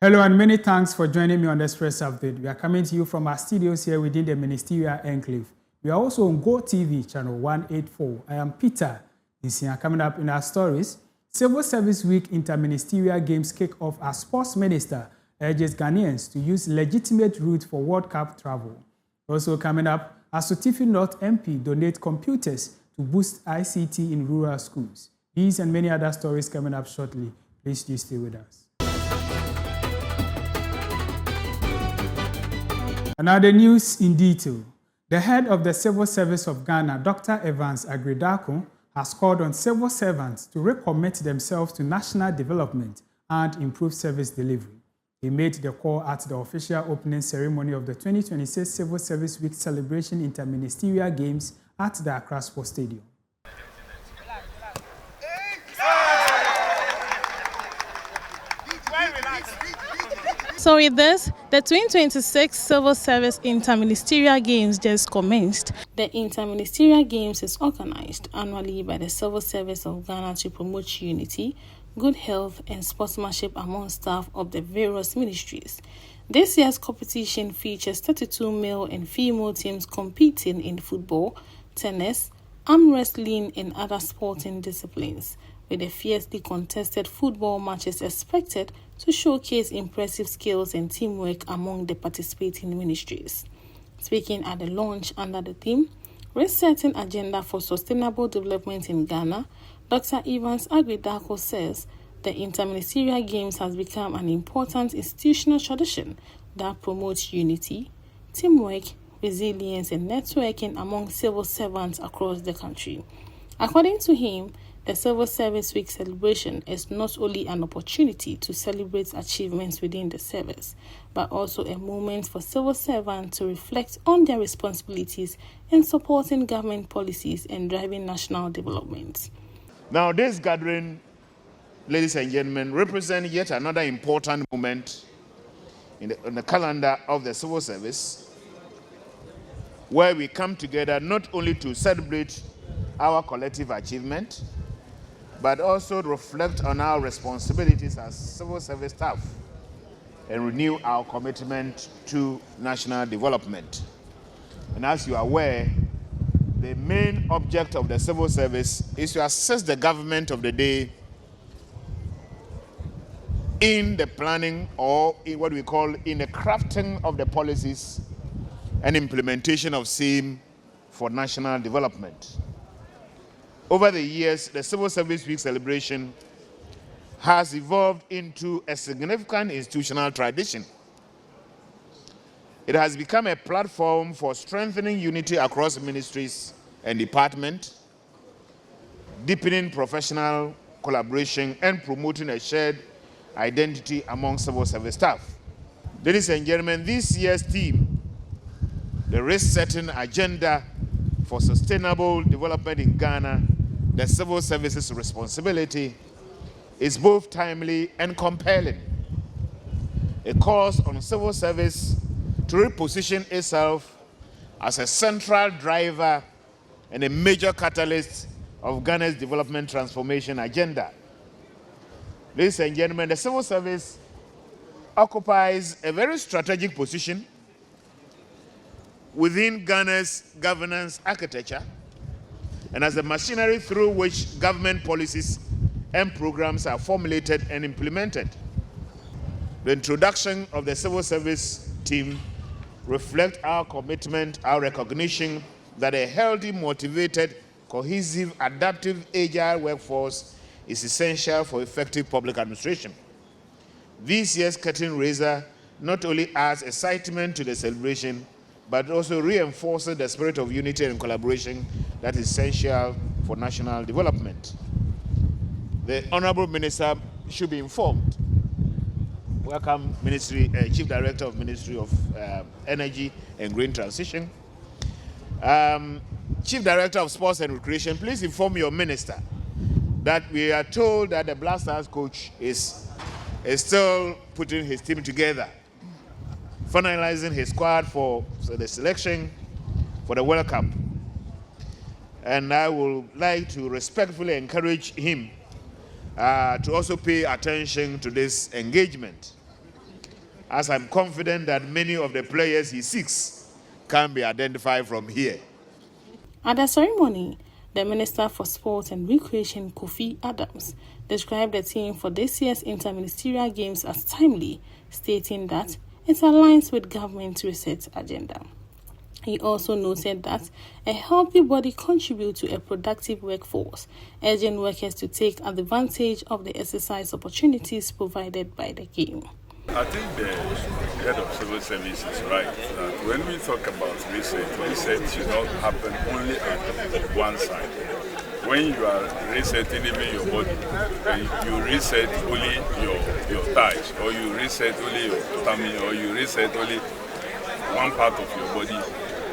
Hello and many thanks for joining me on the Express Update. We are coming to you from our studios here within the Ministerial Enclave. We are also on Go TV, channel 184. I am Peter. This year coming up in our stories, Civil Service Week Interministerial Games kick off as Sports Minister urges Ghanaians to use legitimate route for World Cup travel. Also coming up, Asutifi North MP donate computers to boost ICT in rural schools. These and many other stories coming up shortly. Please do stay with us. And now the news in detail. The head of the Civil Service of Ghana, Dr. Evans Agridako, has called on civil servants to recommit themselves to national development and improve service delivery. He made the call at the official opening ceremony of the 2026 Civil Service Week Celebration Interministerial Games at the Accra Sports Stadium. So with this, the 2026 Civil Service Interministerial Games just commenced. The Interministerial Games is organized annually by the Civil Service of Ghana to promote unity, good health, and sportsmanship among staff of the various ministries. This year's competition features 32 male and female teams competing in football, tennis, arm wrestling, and other sporting disciplines, with the fiercely contested football matches expected to showcase impressive skills and teamwork among the participating ministries. Speaking at the launch under the theme, Resetting Agenda for Sustainable Development in Ghana, Dr. Evans Agridako says the Interministerial Games has become an important institutional tradition that promotes unity, teamwork, resilience, and networking among civil servants across the country. According to him, the Civil Service Week celebration is not only an opportunity to celebrate achievements within the service, but also a moment for civil servants to reflect on their responsibilities in supporting government policies and driving national development. Now, this gathering, ladies and gentlemen, represents yet another important moment in the calendar of the civil service, where we come together not only to celebrate our collective achievement, but also reflect on our responsibilities as civil service staff and renew our commitment to national development. And as you are aware, the main object of the civil service is to assist the government of the day in the planning, or in what we call in the crafting of the policies and implementation of same for national development. Over the years, the Civil Service Week celebration has evolved into a significant institutional tradition. It has become a platform for strengthening unity across ministries and departments, deepening professional collaboration, and promoting a shared identity among civil service staff. Ladies and gentlemen, this year's theme, the Resetting Agenda for Sustainable Development in Ghana, the civil service's responsibility, is both timely and compelling. It calls on civil service to reposition itself as a central driver and a major catalyst of Ghana's development transformation agenda. Ladies and gentlemen, the civil service occupies a very strategic position within Ghana's governance architecture and as the machinery through which government policies and programs are formulated and implemented. The introduction of the civil service team reflects our commitment, our recognition that a healthy, motivated, cohesive, adaptive, agile workforce is essential for effective public administration. This year's curtain raiser not only adds excitement to the celebration, but also reinforces the spirit of unity and collaboration that is essential for national development. The Honorable Minister should be informed. Welcome, Chief Director of Ministry of Energy and Green Transition. Chief Director of Sports and Recreation, please inform your minister that we are told that the Black Stars coach is still putting his team together, finalizing his squad for the selection for the World Cup. And I would like to respectfully encourage him to also pay attention to this engagement. as I'm confident that many of the players he seeks can be identified from here. At the ceremony, the Minister for Sport and Recreation, Kofi Adams, described the theme for this year's Interministerial Games as timely, stating that it aligns with government's research agenda. He also noted that a healthy body contributes to a productive workforce, urging workers to take advantage of the exercise opportunities provided by the game. I think the head of civil service is right that when we talk about research should not happen only at one side. When you are resetting even your body, you reset only your thighs, or you reset only your tummy, or you reset only one part of your body,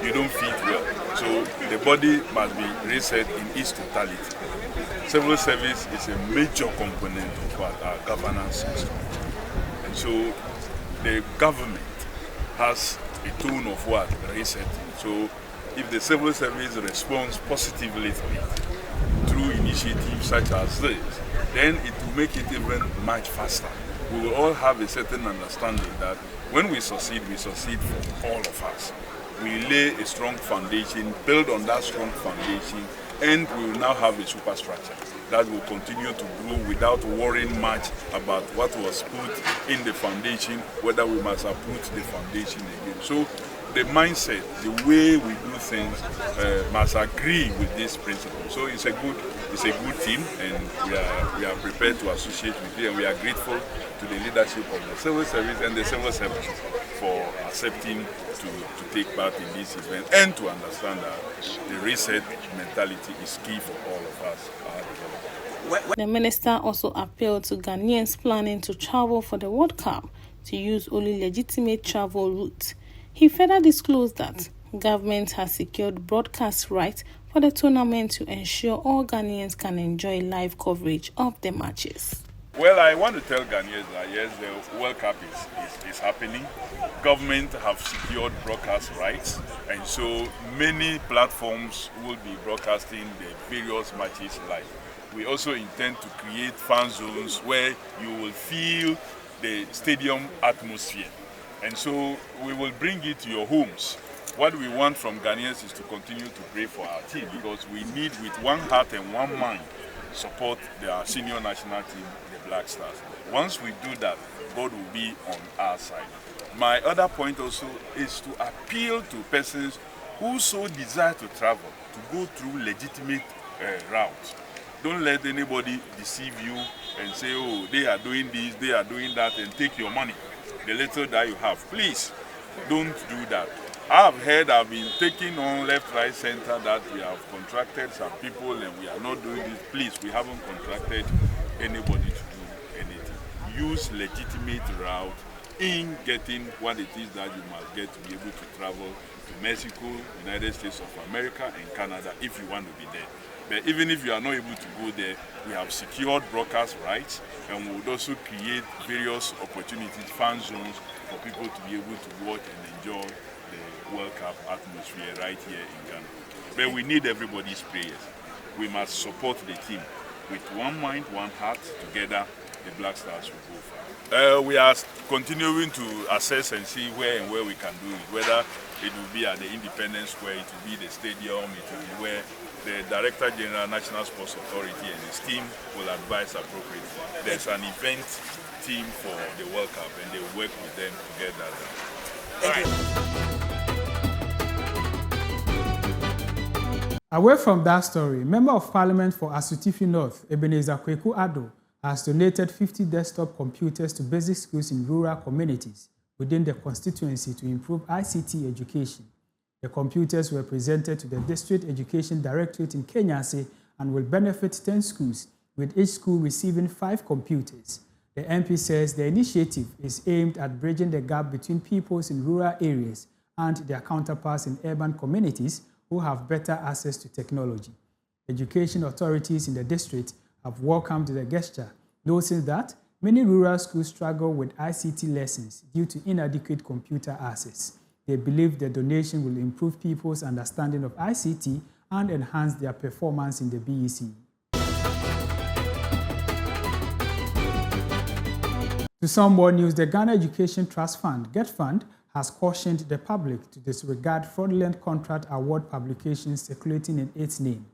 you don't fit well. So the body must be reset in its totality. Civil service is a major component of our governance system. And so the government has a tone of what? Resetting. So if the civil service responds positively to it through initiatives such as this, then it will make it even much faster. We will all have a certain understanding that when we succeed for all of us. We lay a strong foundation, build on that strong foundation, and we will now have a superstructure that will continue to grow without worrying much about what was put in the foundation, whether we must uproot the foundation again. So the mindset, the way we do things must agree with this principle. So it's a good team, and we are prepared to associate with you, and we are grateful to the leadership of the civil service and the civil servants for accepting to take part in this event and to understand that the reset mentality is key for all of us. The minister also appealed to Ghanaians planning to travel for the World Cup to use only legitimate travel routes. He further disclosed that government has secured broadcast rights for the tournament to ensure all Ghanaians can enjoy live coverage of the matches. Well, I want to tell Ghanaians that yes, the World Cup is happening. Government have secured broadcast rights, and so many platforms will be broadcasting the various matches live. We also intend to create fan zones where you will feel the stadium atmosphere, and so we will bring it to your homes. What we want from Ghanaians is to continue to pray for our team, because we need, with one heart and one mind, support our senior national team, the Black Stars. Once we do that, God will be on our side. My other point also is to appeal to persons who so desire to travel, to go through legitimate routes. Don't let anybody deceive you and say, oh, they are doing this, they are doing that, and take your money, the little that you have. Please, don't do that. I've been taking on left, right, center that we have contracted some people and we are not doing this. Please, we haven't contracted anybody to do anything. Use legitimate route in getting what it is that you must get to be able to travel to Mexico, United States of America, and Canada if you want to be there. But even if you are not able to go there, we have secured broadcast rights, and we would also create various opportunities, fan zones for people to be able to watch and enjoy the World Cup atmosphere right here in Ghana. But we need everybody's prayers. We must support the team. With one mind, one heart, together, the Black Stars will go far. We are continuing to assess and see where we can do it, whether it will be at the Independence Square, it will be the stadium, it will be where the Director General, National Sports Authority, and his team will advise appropriately. There's an event team for the World Cup, and they will work with them to get that done. Away from that story, Member of Parliament for Asutifi North, Ebenezer Kweku Ado, has donated 50 desktop computers to basic schools in rural communities within the constituency to improve ICT education. The computers were presented to the District Education Directorate in Kenyase and will benefit 10 schools, with each school receiving 5 computers. The MP says the initiative is aimed at bridging the gap between peoples in rural areas and their counterparts in urban communities who have better access to technology. Education authorities in the district have welcomed the gesture, noting that many rural schools struggle with ICT lessons due to inadequate computer access. They believe the donation will improve people's understanding of ICT and enhance their performance in the BEC. To some more news, the Ghana Education Trust Fund, GETFund, has cautioned the public to disregard fraudulent contract award publications circulating in its name.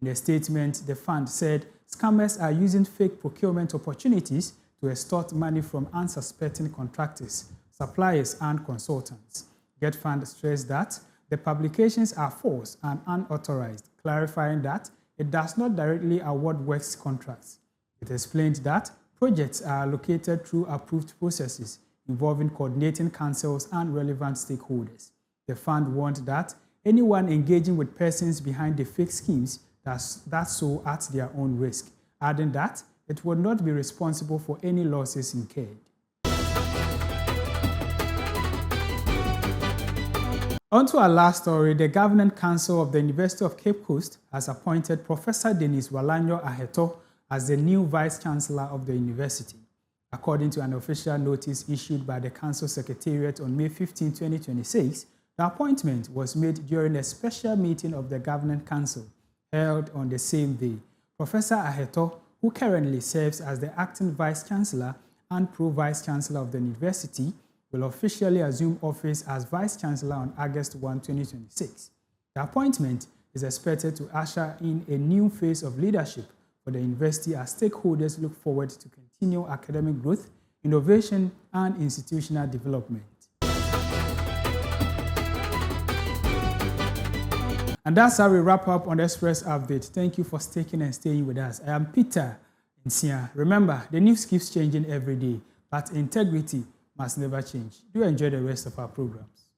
In a statement, the fund said scammers are using fake procurement opportunities to extort money from unsuspecting contractors, suppliers, and consultants. GETFund stressed that the publications are false and unauthorized, clarifying that it does not directly award works contracts. It explained that projects are allocated through approved processes involving coordinating councils and relevant stakeholders. The fund warned that anyone engaging with persons behind the fake schemes does so at their own risk, adding that it would not be responsible for any losses incurred. On to our last story, the Governing Council of the University of Cape Coast has appointed Professor Dennis Walanyo Aheto as the new Vice-Chancellor of the university. According to an official notice issued by the Council Secretariat on May 15, 2026, the appointment was made during a special meeting of the Governing Council held on the same day. Professor Aheto, who currently serves as the acting Vice-Chancellor and Pro-Vice-Chancellor of the university, will officially assume office as Vice-Chancellor on August 1, 2026. The appointment is expected to usher in a new phase of leadership for the university as stakeholders look forward to continued academic growth, innovation, and institutional development. And that's how we wrap up on the Express Update. Thank you for sticking and staying with us. I am Peter Nsia. Remember, the news keeps changing every day, but integrity must never change. Do enjoy the rest of our programs.